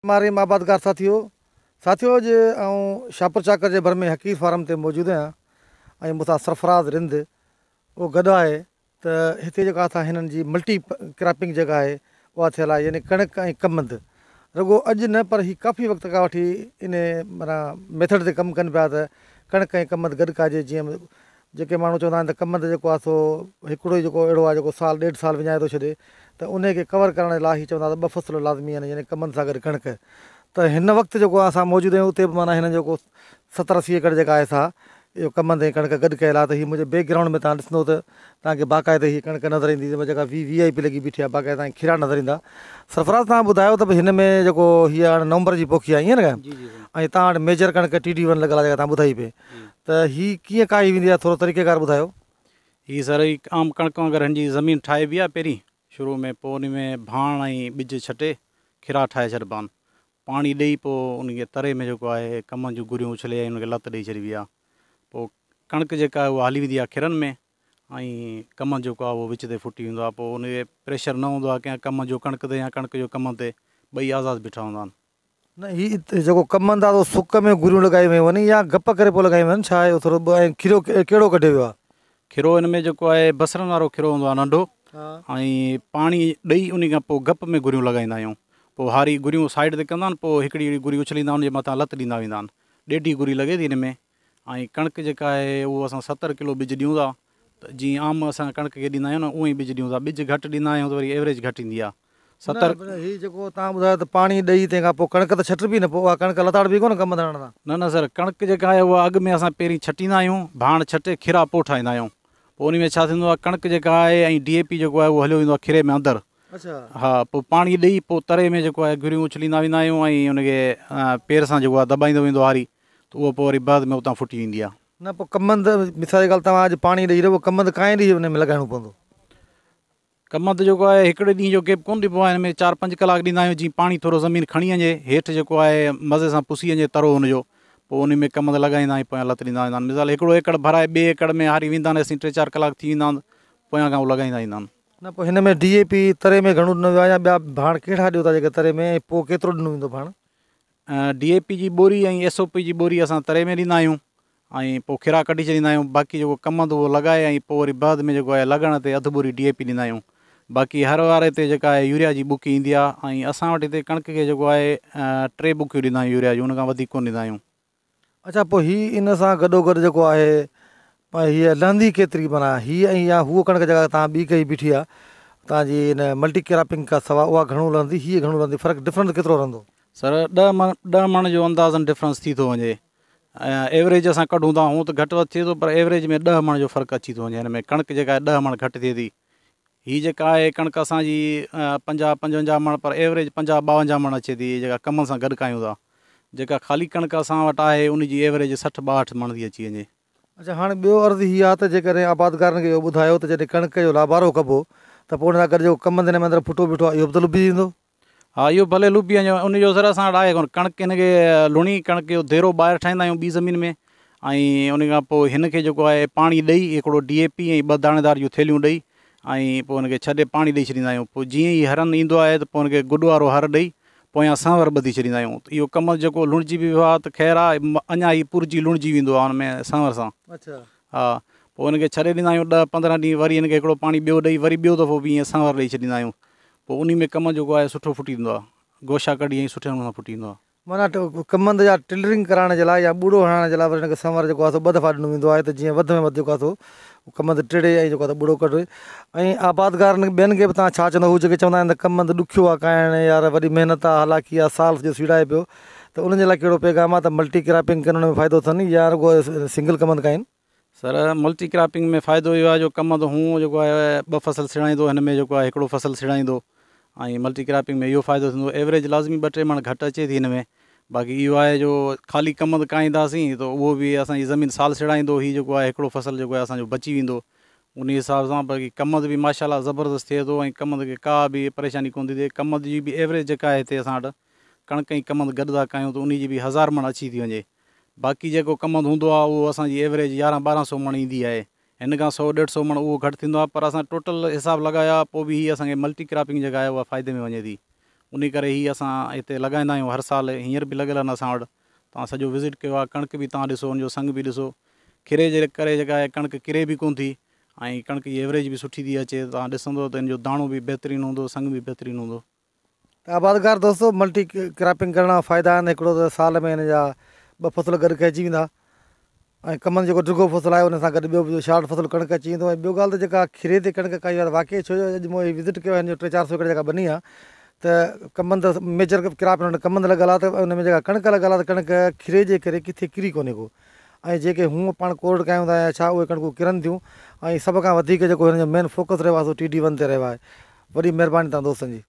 हमारे आबादगार साथियों जे शाहपुर चाकर के भर में हकीर फार्म ते मौजूद आहियां मुसां सरफराज रिंद वो गॾु आहे त हिते जेका असां हिननि जी मल्टी क्रॉपिंग जगह है उहा थियल आहे, यानी कणक ऐं कमंद। रुगो अॼु न पर ही काफ़ी वक़्त खां वठी इन माना मेथड ते कमु कनि पिया त कणक ऐं कमंद गॾु काजे। जीअं जेके माण्हू चवंदा आहिनि त कमंद जेको आहे सो हिकिड़ो ई जेको अहिड़ो आहे जेको साल ॾेढ साल विञाए थो छॾे, त उनखे कवर करण लाइ ही चवंदा त 2 फ़सुल लाज़मी आहिनि, यानी कमंद सां गॾु कणक। त हिन वक़्तु जेको असां मौजूदु आहियूं उते बि माना हिन जेको 70-80 एकड़ जेका आहे सा इहो कमंद ऐं कणक गॾु कयल आहे। त हीअ मुंहिंजे बैकग्राउंड में तव्हां ॾिसंदो त तव्हांखे बाक़ाइदे हीअ कणक नज़र ईंदी, जेका VIP लॻी बीठी आहे, बाक़ाइदा तव्हांखे खीरा नज़र ईंदा। सरफराज़ तव्हां ॿुधायो त भई हिन में जेको हीअ हाणे नवंबर जी पोखी आहे ईअं न, ऐं तव्हां वटि मेजर कणक TD1 लॻल आहे जेका तव्हां ॿुधाई पई, त हीअ कीअं काई वेंदी आहे, थोरो तरीक़ेकार ॿुधायो। ही सर आम कणक वांगुरु हिन जी ज़मीन ठाहिबी आहे पहिरीं शुरू में, पोइ उन में भाण ऐं ॿिज छटे खीरा ठाहे छॾिबा आहिनि, पाणी ॾेई पोइ उनखे तरे में जेको आहे कमनि जूं गुरियूं उछले ऐं उनखे लत ॾेई छॾिबी आहे। पोइ कणक जेका आहे उहा हली वेंदी आहे खीरनि में, ऐं कमनि जेको आहे उहो विच ते फुटी वेंदो आहे। पोइ उनखे प्रेशर न हूंदो आहे कंहिं कम जो कणक ते या कणक जो कम ते, ॿई आज़ादु बीठा हूंदा आहिनि। न हीअ जेको कमंद आहे सुक में गुरियूं लॻाई वियूं आहिनि या गप करे पोइ लॻायूं आहिनि, छा आहे थोरो ऐं खीरो कहिड़ो कढियो वियो आहे। खीरो हिन में जेको आहे बसरनि वारो खीरो हूंदो आहे नंढो, ऐं पाणी ॾेई उन खां पोइ गप में गुरियूं लॻाईंदा आहियूं। पोइ हारी गुरियूं साइड ते कंदा आहिनि, पोइ हिकिड़ी गुरी उछलींदा उनजे मथां लत ॾींदा वेंदा आहिनि, 1.5 गुरी लॻे थी हिन में। ऐं कणक जेका आहे उहो असां 70 किलो ॿिज ॾियूं था, त जीअं आम असां कणक खे ॾींदा आहियूं न उअं ई ॿिज ॾियूं था। ॿिज घटि ॾींदा आहियूं त वरी एवरेज घटि ईंदी आहे। 70 हीअ जेको तव्हां ॿुधायो त पाणी ॾेई तंहिंखां पोइ कणक त छटिबी न, पोइ उहा कणक लताड़बी कोन कमंद हणण सां। न सर, कणक जेका आहे उहा अॻु में असां पहिरीं छटींदा आहियूं, भाण छटे खीरा पोइ ठाहींदा आहियूं। पोइ उन में छा थींदो आहे, कणक जेका आहे ऐं DAP जेको आहे उहो हलियो वेंदो आहे खीरे में अंदरि। अच्छा, हा, पोइ पाणी ॾेई पोइ तरे में जेको आहे गुरियूं उछलींदा वेंदा आहियूं, ऐं उनखे पेर सां जेको आहे दॿाईंदो वेंदो हारी, त उहो पोइ वरी बाद में उतां फुटी वेंदी आहे। न पोइ कमंद मिसाल जी ॻाल्हि तव्हां अॼु पाणी ॾेई रहियो, कमंद काएं ॾींहं हुन में लॻाइणो पवंदो। कमंद जेको आहे हिकिड़े ॾींहं जो गैप कोन ॾिबो आहे, हिन में 4-5 कलाक ॾींदा आहियूं, जीअं पाणी थोरो ज़मीन खणी वञे हेठि, जेको आहे मज़े सां पुसी वञे तरो हुनजो। पोइ उन में कमंद लॻाईंदा आहियूं, पोयां लत ॾींदा वेंदा आहिनि। मिसाल 1 एकड़ भराए 2 एकड़ में हारी वेंदा आहिनि, असीं 3-4 कलाक थी वेंदा आहिनि, पोयां खां उहो लॻाईंदा ईंदा आहिनि। न पोइ हिन में DAP तरे में घणो ॾिनो वियो आहे या ॿिया भाण कहिड़ा ॾियो था जेके तरे में, पोइ केतिरो ॾिनो वेंदो भाण। DAP जी बोरी ऐं SOP जी बोरी असां तरे में ॾींदा आहियूं, ऐं पोइ खीरा कढी छॾींदा आहियूं। बाक़ी जेको कमंद उहो लॻाए ऐं पोइ वरी बाद में जेको आहे लॻण ते अधु बोरी DAP ॾींदा आहियूं। बाक़ी हर वारे ते जेका आहे यूरिया जी बुकी ईंदी आहे, ऐं असां वटि हिते कणक खे जेको आहे 3 बुकियूं ॾींदा आहियूं यूरिया जी, उनखां वधीक कोन ॾींदा आहियूं। अच्छा, पोइ हीअ इन सां गॾोगॾु जेको आहे हीअ लहंदी केतिरी, माना हीअ ऐं या हूअ कणक जेका तव्हां ॿी कई बीठी आहे तव्हांजी इन मल्टी क्रॉपिंग खां सवाइ, उहा घणो लहंदी, हीअ घणो लहंदी, फ़र्क़ु डिफरेंस केतिरो रहंदो। सर 10 मण जो अंदाज़न डिफरेंस थी थो वञे। एवरेज असां कढूं था हूअं त घटि वधि थिए थो, पर एवरेज में 10 मण जो फ़र्क़ु अची थो वञे। हिन में कणक जेका आहे 10 मण घटि थिए थी। हीअ जेका आहे कणक असांजी 50-55 मण, पर एवरेज 50-52 मण अचे थी, जेका कम सां गॾु कयूं था। जेका ख़ाली कणक असां वटि आहे उनजी एवरेज 60-62 मण थी अची वञे। अच्छा, हाणे ॿियो अर्ज़ु हीअ आहे त जेकॾहिं आबादकारनि खे इहो ॿुधायो त जॾहिं कणक जो लाबारो कबो त पोइ हुन सां गॾु जेको कमंद हिन में अंदरि फुटो बीठो आहे इहो बि त लुभी वेंदो। हा, इहो भले लुभी वञे, उनजो सर असां वटि आहे कोन। कणक हिनखे लुणी कणक जो देरो ॿाहिरि ठाहींदा आहियूं ॿी ज़मीन में, ऐं उन खां पोइ हिनखे जेको आहे पाणी ॾेई हिकिड़ो DAP ऐं 2 दाणेदार जूं थैलियूं ॾेई, ऐं पोइ हुनखे छॾे पाणी ॾेई छॾींदा आहियूं। पोइ जीअं ई हरनि ईंदो आहे त पोइ हुनखे गुॾ वारो हर ॾेई पोयां सांवर ॿधी छॾींदा आहियूं। इहो कमंद जेको लुणिजी बि वियो आहे त ख़ैरु आहे, अञा ई पुरजी लुणिजी वेंदो आहे हुन में सांवर सां। अच्छा, हा, पोइ हुनखे छॾे ॾींदा आहियूं 10-15 ॾींहं, वरी हिनखे हिकिड़ो पाणी ॿियो ॾेई वरी ॿियो दफ़ो बि ईअं सांवर ॾेई छॾींदा आहियूं। पोइ उन में कमु जेको आहे सुठो फुटी वेंदो आहे, गोशा कढी ऐं सुठे नमूने फुटी वेंदो आहे। माना कमंद जा टिलरिंग कराइण जे लाइ या ॿूड़ो हणाइण जे लाइ वरी हिनखे संवर जेको आहे सो 2 दफ़ा ॾिनो वेंदो आहे, त जीअं वधि में वधि जेको आहे सो कमंद टिड़े ऐं जेको आहे ॿूड़ो कढे। ऐं आबादकारनि ॿियनि खे बि तव्हां छा चवंदो, हू जेके चवंदा आहिनि त कमंद ॾुखियो आहे खाइण, यार वॾी महिनत आहे, हालाकी आहे, साल जो सीड़ाए पियो, त उन्हनि जे लाइ कहिड़ो पैगाम आहे, त मल्टी क्रॉपिंग करण में फ़ाइदो अथनि या रुॻो सिंगल कमंद खाइनि। सर, मल्टी क्रॉपिंग में फ़ाइदो इहो आहे जो कमंद हूअं जेको आहे 2 फ़सल सिड़ाईंदो, हिन में जेको आहे हिकिड़ो फ़सल सिड़ाईंदो। ऐं मल्टी क्रॉपिंग में इहो फ़ाइदो थींदो, एवरेज लाज़मी 2-3 मण घटि अचे थी हिन में। बाक़ी इहो आहे जो ख़ाली कमंद काईंदासीं त उहो बि असांजी ज़मीन साल सिड़ाईंदो, हीअ जेको आहे हिकिड़ो फ़सल जेको आहे असांजो बची वेंदो उन हिसाब सां। बाक़ी कमंद बि माशाल्लाह ज़बरदस्त थिए थो, ऐं कमंद खे का बि परेशानी कोन थी थिए। कमंद जी बि एवरेज जेका आहे हिते असां वटि कणक ऐं कमंद गॾु था कयूं त उनजी बि 1000 मण अची थी वञे। बाक़ी जेको कमंद हूंदो आहे उहो असांजी एवरेज 1100-1200 मण ईंदी आहे। हिन खां 100-150 मण उहो घटि थींदो आहे, पर असां टोटल हिसाब लॻाया पोइ बि हीअ असांखे मल्टी क्रॉपिंग जेका आहे उहा फ़ाइदे में वञे थी। उन करे ही असां हिते लॻाईंदा आहियूं हर साल। हींअर बि लॻियल आहिनि असां वटि, तव्हां सॼो विज़िट कयो आहे। कणिक बि तव्हां ॾिसो, हुनजो संग बि ॾिसो, खिरे जे करे जेका आहे कणिक किरे बि कोन थी, ऐं कणिक जी एवरेज बि सुठी थी अचे। तव्हां ॾिसंदो त हिनजो दाणो बि बहितरीनु हूंदो, संग बि बहितरीनु हूंदो। त आबादगार दोस्तो, मल्टी क्रॉपिंग करण जा फ़ाइदा आहिनि। हिकिड़ो त साल में हिन जा 2 फसल गॾु कहिजी वेंदा, ऐं कमनि जेको डिघो फसल आहे उन सां गॾु ॿियो बि शॉर्ट फसल कणिक अची वेंदो। ऐं ॿियो ॻाल्हि त जेका खीरे ते कणिक कई आहे वाक़ई, छो जो अॼु मूं विज़िट कयो आहे, हिन जो 300-400 एकड़ जेका बनी आहे, त कमंद मेजर क्रॉप हुन कमंद लॻल आहे, त उन में जेका कणिक लॻल आहे त कणिक खीरे जे करे किथे किरी कोन्हे को। ऐं जेके हूअं पाण कोल्ड कयूं था या छा, उहे कणिकूं किरनि थियूं। ऐं सभ खां वधीक जेको हिन जो मेन फोकस रहियो आहे सो TD1 ते रहियो आहे। वॾी महिरबानी तव्हां दोस्तनि जी।